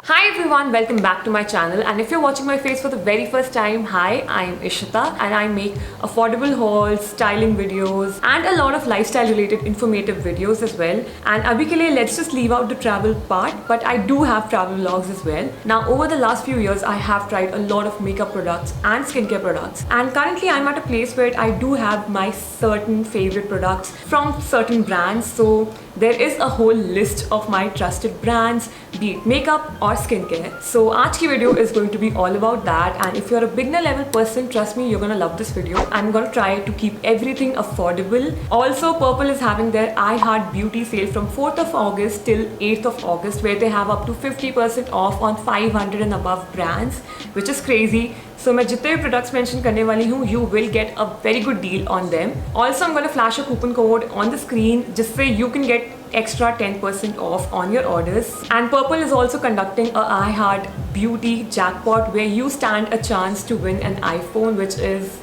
Hi everyone, welcome back to my channel, and if you're watching my face for the very first time, hi, I'm Ishita and I make affordable hauls, styling videos and a lot of lifestyle related informative videos as well. And abhi ke liye, let's just leave out the travel part, but I do have travel vlogs as well. Now over the last few years, I have tried a lot of makeup products and skincare products, and currently I'm at a place where I do have my certain favorite products from certain brands. So there is a whole list of my trusted brands, be it makeup or skincare. So आज की video is going to be all about that, and if you're a beginner level person, trust me, you're gonna love this video. I'm gonna try to keep everything affordable. Also, Purple is having their I Heart Beauty sale from 4th of August till 8th of August, where they have up to 50% off on 500 and above brands, which is crazy. So मैं जितने भी products mention करने वाली हूँ, you will get a very good deal on them. Also, I'm gonna flash a coupon code on the screen जिससे you can get extra 10% off on your orders. And Purple is also conducting a I Heart Beauty jackpot where you stand a chance to win an iPhone, which is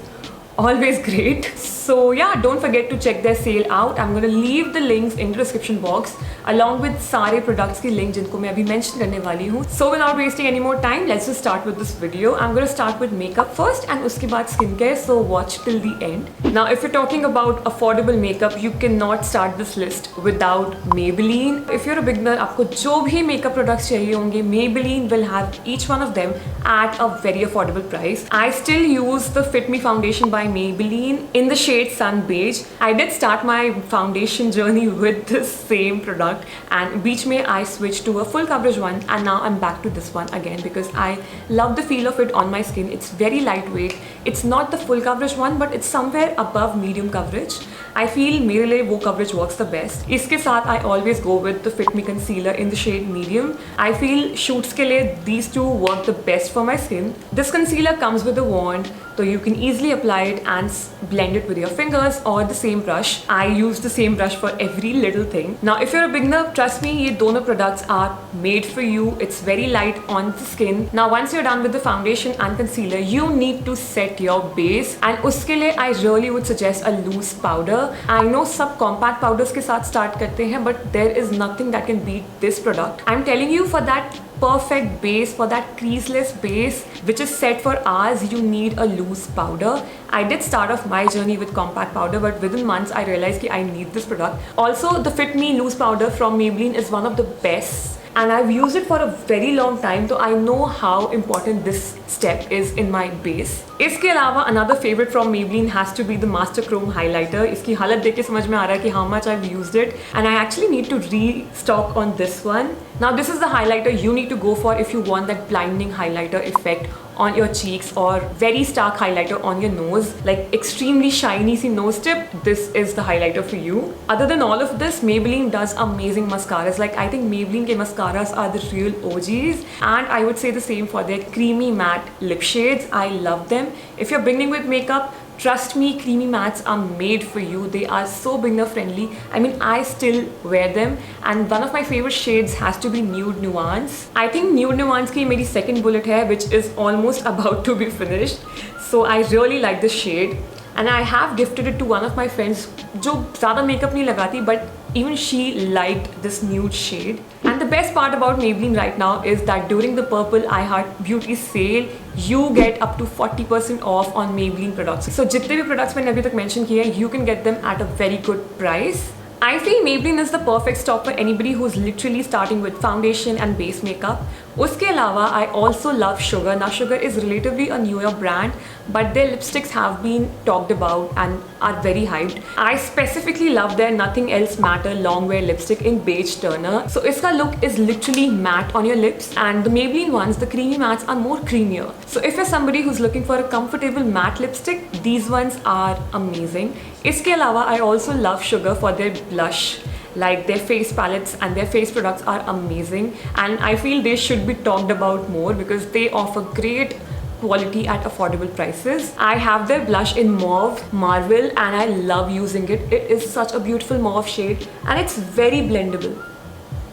always great. So yeah, don't forget to check their sale out. I'm going to leave the links in the description box along with सारे products की link जिनको मैं अभी mention करने वाली हूँ. So without wasting any more time, let's just start with this video. I'm going to start with makeup first and उसके बाद skincare, so watch till the end. Now if you're talking about affordable makeup, you cannot start this list without Maybelline. If you're a beginner, आपको जो भी makeup products चाहिए होंगे, Maybelline will have each one of them at a very affordable price. I still use the Fit Me foundation by Maybelline in the shade Sun Beige. I did start my foundation journey with this same product, and beach mein I switched to a full coverage one, and now I'm back to this one again because I love the feel of it on my skin. It's very lightweight. It's not the full coverage one, but it's somewhere above medium coverage. I feel मेरे लिए वो coverage works the best. इसके साथ I always go with the Fit Me concealer in the shade medium. I feel shoots के लिए these two work the best for my skin. This concealer comes with a wand, so you can easily apply it and blend it with your fingers or the same brush. I use the same brush for every little thing. Now if you're a beginner, trust me, ये दोनों products are made for you. It's very light on the skin. Now once you're done with the foundation and concealer, you need to set your base, and उसके लिए I really would suggest a loose powder. I know सब compact powders के साथ start करते हैं, but there is nothing that can beat this product. I'm telling you, for that perfect base, for that creaseless base which is set for hours, you need a loose powder. I did start off my journey with compact powder, but within months I realized that I need this product. Also, the Fit Me loose powder from Maybelline is one of the best, and I've used it for a very long time, so I know how important this step is in my base. इसके अलावा another favorite from Maybelline has to be the Master Chrome highlighter. इसकी हालत देख के समझ में आ रहा है कि how much I've used it, and I actually need to restock on this one. Now this is the highlighter you need to go for if you want that blinding highlighter effect on your cheeks, or very stark highlighter on your nose, like extremely shiny C nose tip. This is the highlighter for you. Other than all of this, Maybelline does amazing mascaras. Like I think Maybelline के mascaras are the real OGs, and I would say the same for their creamy matte lip shades. I love them. If you're beginning with makeup, trust me, creamy mattes are made for you. They are so beginner friendly. I mean, I still wear them, and one of my favorite shades has to be Nude Nuance. I think Nude Nuance की मेरी second bullet है, which is almost about to be finished. So I really like this shade, and I have gifted it to one of my friends जो ज़्यादा makeup नहीं लगाती, but even she liked this nude shade. And the best part about Maybelline right now is that during the Purple I Heart Beauty sale, you get up to 40% off on Maybelline products. So जितने भी products मैंने अभी तक mention किए हैं, you can get them at a very good price. I feel Maybelline is the perfect stop for anybody who's literally starting with foundation and base makeup. उसके अलावा I also love Sugar. Now Sugar is relatively a newer brand, but their lipsticks have been talked about and are very hyped. I specifically love their Nothing Else Matter long wear lipstick in beige toner. So इसका look is literally matte on your lips, and the Maybelline ones, the creamy mattes, are more creamier. So if you're somebody who's looking for a comfortable matte lipstick, these ones are amazing. इसके अलावा I also love Sugar for their blush. Like their face palettes and their face products are amazing, and I feel they should be talked about more because they offer great quality at affordable prices. I have their blush in Mauve Marvel, and I love using it. It is such a beautiful mauve shade, and it's very blendable.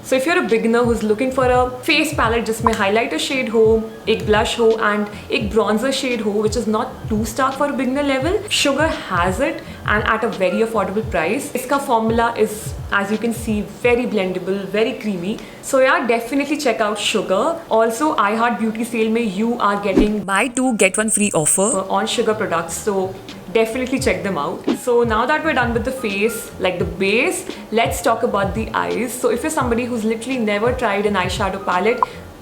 So if you're a beginner who's looking for a face palette जिसमें highlighter shade हो, एक blush हो and एक bronzer shade हो, which is not too stark for a beginner level, Sugar has it, and at a very affordable price. Iska formula is, as you can see, very blendable, very creamy. So yeah, definitely check out Sugar. Also, iHeart Beauty sale mein you are getting buy 2 get 1 free offer on Sugar products. So definitely check them out. So now that we're done with the face, like the base, let's talk about the eyes. So if you're somebody who's literally never tried an eyeshadow palette,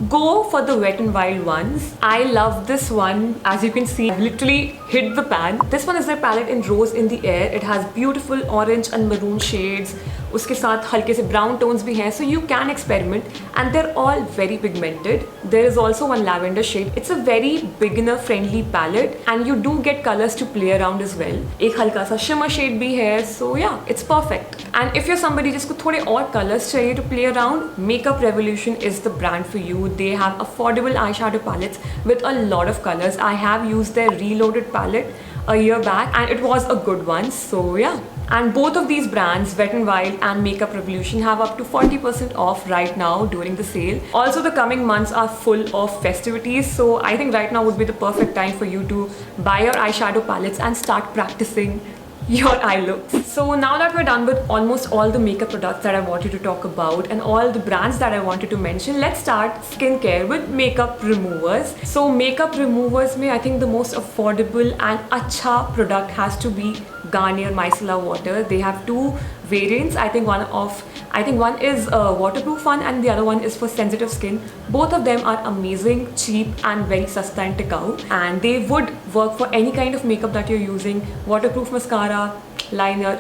go for the Wet n Wild ones. I love this one. As you can see, I've literally hit the pan. This one is their palette in Rose in the Air. It has beautiful orange and maroon shades. उसके साथ हल्के से brown tones भी हैं, so you can experiment, and they're all very pigmented. There is also one lavender shade. It's a very beginner friendly palette, and you do get colors to play around as well. एक हल्का सा shimmer shade भी है, so yeah, it's perfect. And if you're somebody जिसको थोड़े और colors चाहिए to play around, Makeup Revolution is the brand for you. They have affordable eyeshadow palettes with a lot of colors. I have used their Reloaded palette a year back and it was a good one, so yeah. And both of these brands, Wet n Wild and Makeup Revolution, have up to 40% off right now during the sale. Also, the coming months are full of festivities, so I think right now would be the perfect time for you to buy your eyeshadow palettes and start practicing your eye looks. So now that we're done with almost all the makeup products that I wanted to talk about and all the brands that I wanted to mention, let's start skincare with makeup removers. So makeup removers mein I think the most affordable and acha product has to be Garnier Micellar Water. They have two variants. I think one is a waterproof one and the other one is for sensitive skin. Both of them are amazing, cheap and very sasta and tikau, and they would work for any kind of makeup that you're using. Waterproof mascara, liner,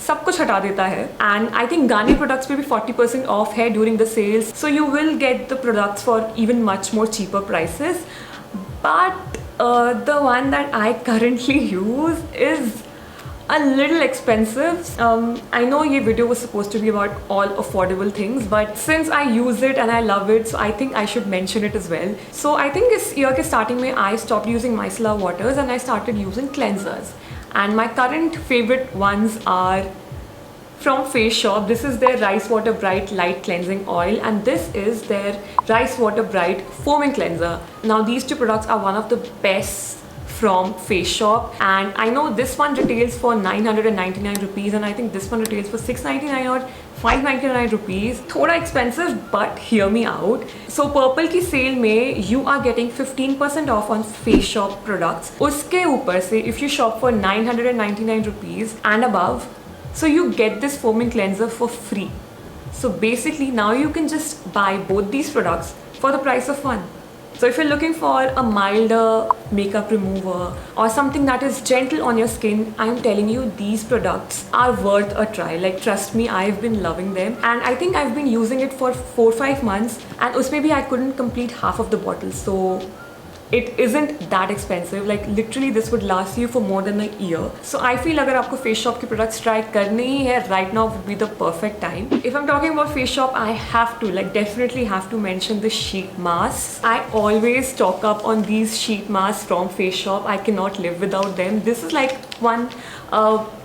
सब कुछ हटा देता है. And I think Garnier products पे भी 40% off है during the sales, so you will get the products for even much more cheaper prices. But the one that I currently use is a little expensive. I know ये video was supposed to be about all affordable things, but since I use it and I love it, so I think I should mention it as well. So I think this year के starting में I stopped using micellar waters and I started using cleansers. And my current favorite ones are from Face Shop. This is their Rice Water Bright Light Cleansing Oil and this is their Rice Water Bright Foaming Cleanser. Now these two products are one of the best from Face Shop, and I know this one retails for 999 rupees and I think this one retails for 699 or 599 rupees. Thoda expensive, but hear me out. So Purple की sale में you are getting 15% off on Face Shop products. उसके ऊपर से if you shop for 999 rupees and above, so you get this foaming cleanser for free. So basically now you can just buy both these products for the price of one. So if you're looking for a milder makeup remover or something that is gentle on your skin, I'm telling you these products are worth a try. Like trust me, I've been loving them and I think I've been using it for 4-5 months and usme bhi I couldn't complete half of the bottle. So it isn't that expensive. Like literally this would last you for more than a year. So I feel अगर आपको Face Shop के products try करने ही है, right now would be the perfect time. If I'm talking about Face Shop, I have to, like definitely have to mention the sheet masks. I always stock up on these sheet masks from Face Shop. I cannot live without them. This is like one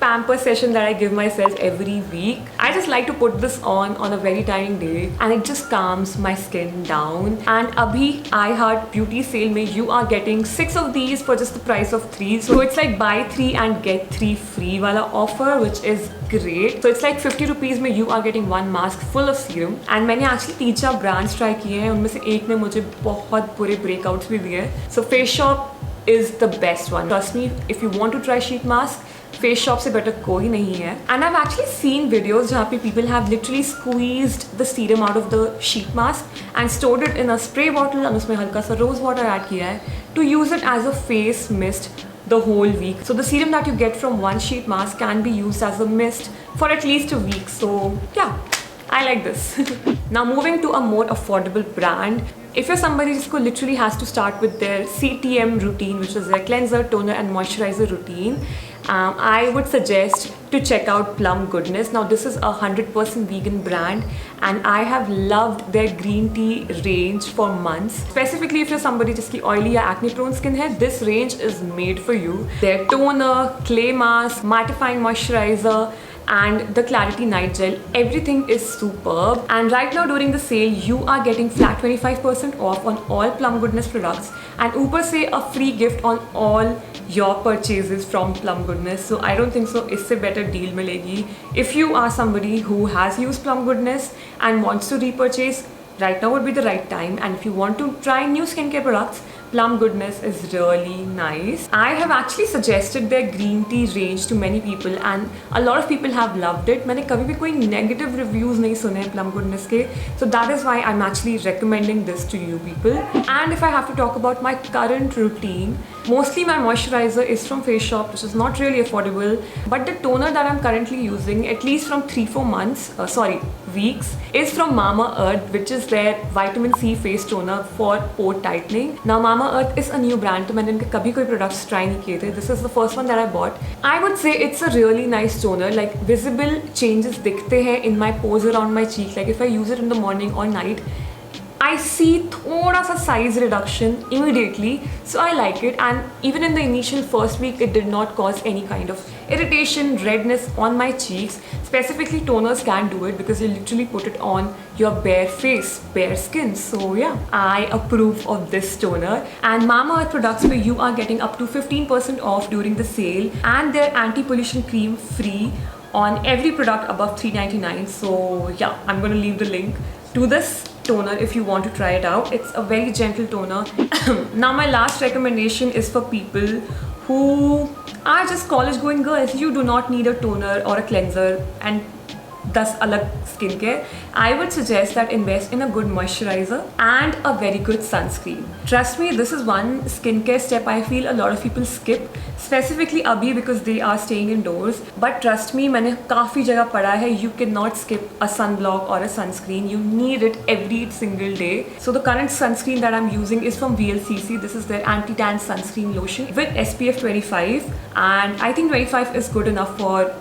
pamper session that I give myself every week. I just like to put this on a very tiny day and it just calms my skin down. And abhi iHeart Beauty sale mein you are getting 6 of these for just the price of 3. So it's like buy 3 and get 3 free wala offer, which is great. So it's like 50 rupees mein you are getting one mask full of serum. And मैंने actually 3-4 brands try किए हैं, उनमें से एक ने मुझे बहुत बुरे breakouts भी दिए. So Face Shop is the best one. Trust me, if you want to try sheet mask, Face Shop से better कोई नहीं है. And I've actually seen videos जहाँ पे people have literally squeezed the serum out of the sheet mask and stored it in a spray bottle and उसमें हल्का सा rose water add किया है to use it as a face mist the whole week. So the serum that you get from one sheet mask can be used as a mist for at least a week. So yeah, I like this. Now moving to a more affordable brand. If you're somebody who literally has to start with their CTM routine, which is their cleanser, toner and moisturizer routine, I would suggest to check out Plum Goodness. Now this is a 100% vegan brand and I have loved their green tea range for months. Specifically if you're somebody जिसकी oily या acne prone skin है, this range is made for you. Their toner, clay mask, mattifying moisturizer, and the Clarity Night Gel. Everything is superb. And right now during the sale, you are getting flat 25% off on all Plum Goodness products, and ऊपर से a free gift on all your purchases from Plum Goodness. So I don't think so इससे better deal मिलेगी. If you are somebody who has used Plum Goodness and wants to repurchase, right now would be the right time. And if you want to try new skincare products, Plum Goodness is really nice. I have actually suggested their green tea range to many people and a lot of people have loved it. मैंने कभी भी कोई negative reviews नहीं सुने Plum Goodness के, so that is why I'm actually recommending this to you people. And if I have to talk about my current routine, mostly my moisturizer is from Face Shop, which is not really affordable, but the toner that I'm currently using, at least from 3-4 weeks, is from Mamaearth, which is their vitamin C face toner for pore tightening. Now Mamaearth is a new brand, तो मैंने इनके कभी कोई products try नहीं किए थे. This is the first one that I bought. I would say it's a really nice toner. Like visible changes दिखते हैं in my pores around my cheek. Like if I use it in the morning or night, I see थोड़ा सा size reduction immediately, so I like it. And even in the initial first week, it did not cause any kind of irritation, redness on my cheeks. Specifically, toners can do it because you literally put it on your bare face, bare skin. So yeah, I approve of this toner. And Mamaearth products where you are getting up to 15% off during the sale, and their anti-pollution cream free on every product above $3.99. So yeah, I'm gonna leave the link to this toner if you want to try it out. It's a very gentle toner. Now my last recommendation is for people who are just college going girls. You do not need a toner or a cleanser and 10 अलग skincare. I would suggest that invest in a good moisturizer and a very good sunscreen. Trust me, this is one skincare step I feel a lot of people skip, specifically abhi because they are staying indoors. But trust me, मैंने काफ़ी जगह पढ़ा है, you cannot skip a sunblock or a sunscreen. You need it every single day. So the current sunscreen that I'm using is from VLCC. This is their anti-tan sunscreen lotion with SPF 25, and I think 25 is good enough for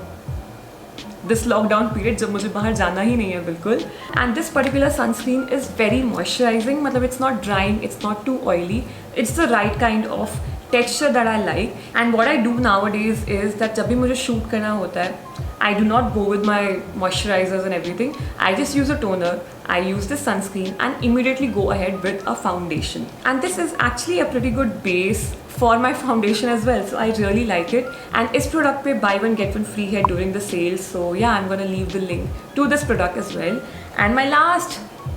this lockdown period जब मुझे बाहर जाना ही नहीं है बिल्कुल. And this particular sunscreen is very moisturizing. मतलब it's not drying, it's not too oily. It's the right kind of texture that I like. And what I do nowadays is that जब भी मुझे shoot करना होता है, I do not go with my moisturizers and everything. I just use a toner, I use the sunscreen and immediately go ahead with a foundation. And this is actually a pretty good base for my foundation as well, so I really like it. And इस product पे buy one get one free है during the sale, so yeah, I'm gonna leave the link to this product as well. And my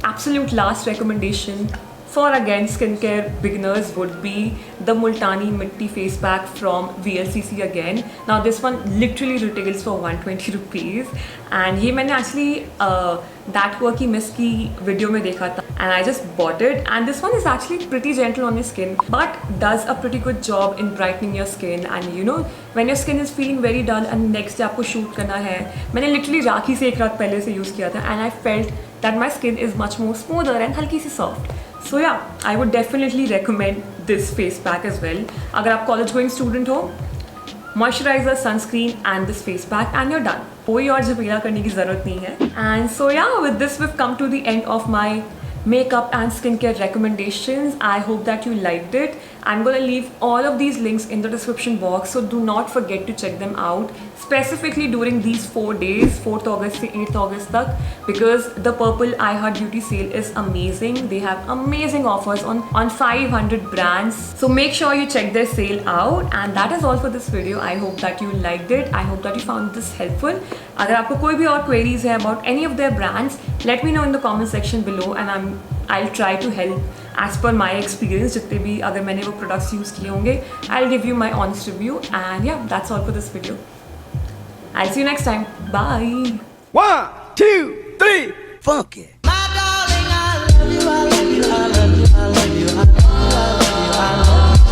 absolute last recommendation for again skincare beginners would be the Multani Mitti face pack from VLCC again. Now this one literally retails for 120 rupees, and ये मैंने actually that quirky miss की video में देखा था, and I just bought it. And this one is actually pretty gentle on your skin, but does a pretty good job in brightening your skin. And you know, when your skin is feeling very dull and next day आपको shoot करना है, मैंने literally राखी से एक रात पहले से use किया था, and I felt that my skin is much more smoother and हल्की सी soft. So yeah, I would definitely recommend this face pack as well. अगर आप college going student हो, moisturizer, sunscreen and this face pack and you're done. कोई और झमेला करने की ज़रूरत नहीं है. And so yeah, with this we've come to the end of my makeup and skincare recommendations. I hope that you liked it. I'm gonna leave all of these links in the description box, so do not forget to check them out, specifically during these 4 days, 4th August to 8th August tak, because the Purple iHeart Beauty sale is amazing. They have amazing offers on 500 brands, so make sure you check their sale out. And that is all for this video. I hope that you liked it. I hope that you found this helpful. अगर आपको कोई भी और queries है about any of their brands, let me know in the comment section below, and I'll try to help as per my experience. जितने भी अगर मैंने वो products use किए होंगे, I'll give you my honest review. And yeah, that's all for this video. I'll see you next time. Bye. 1, 2, 3, funky. My darling, I love you, I love you, I love you.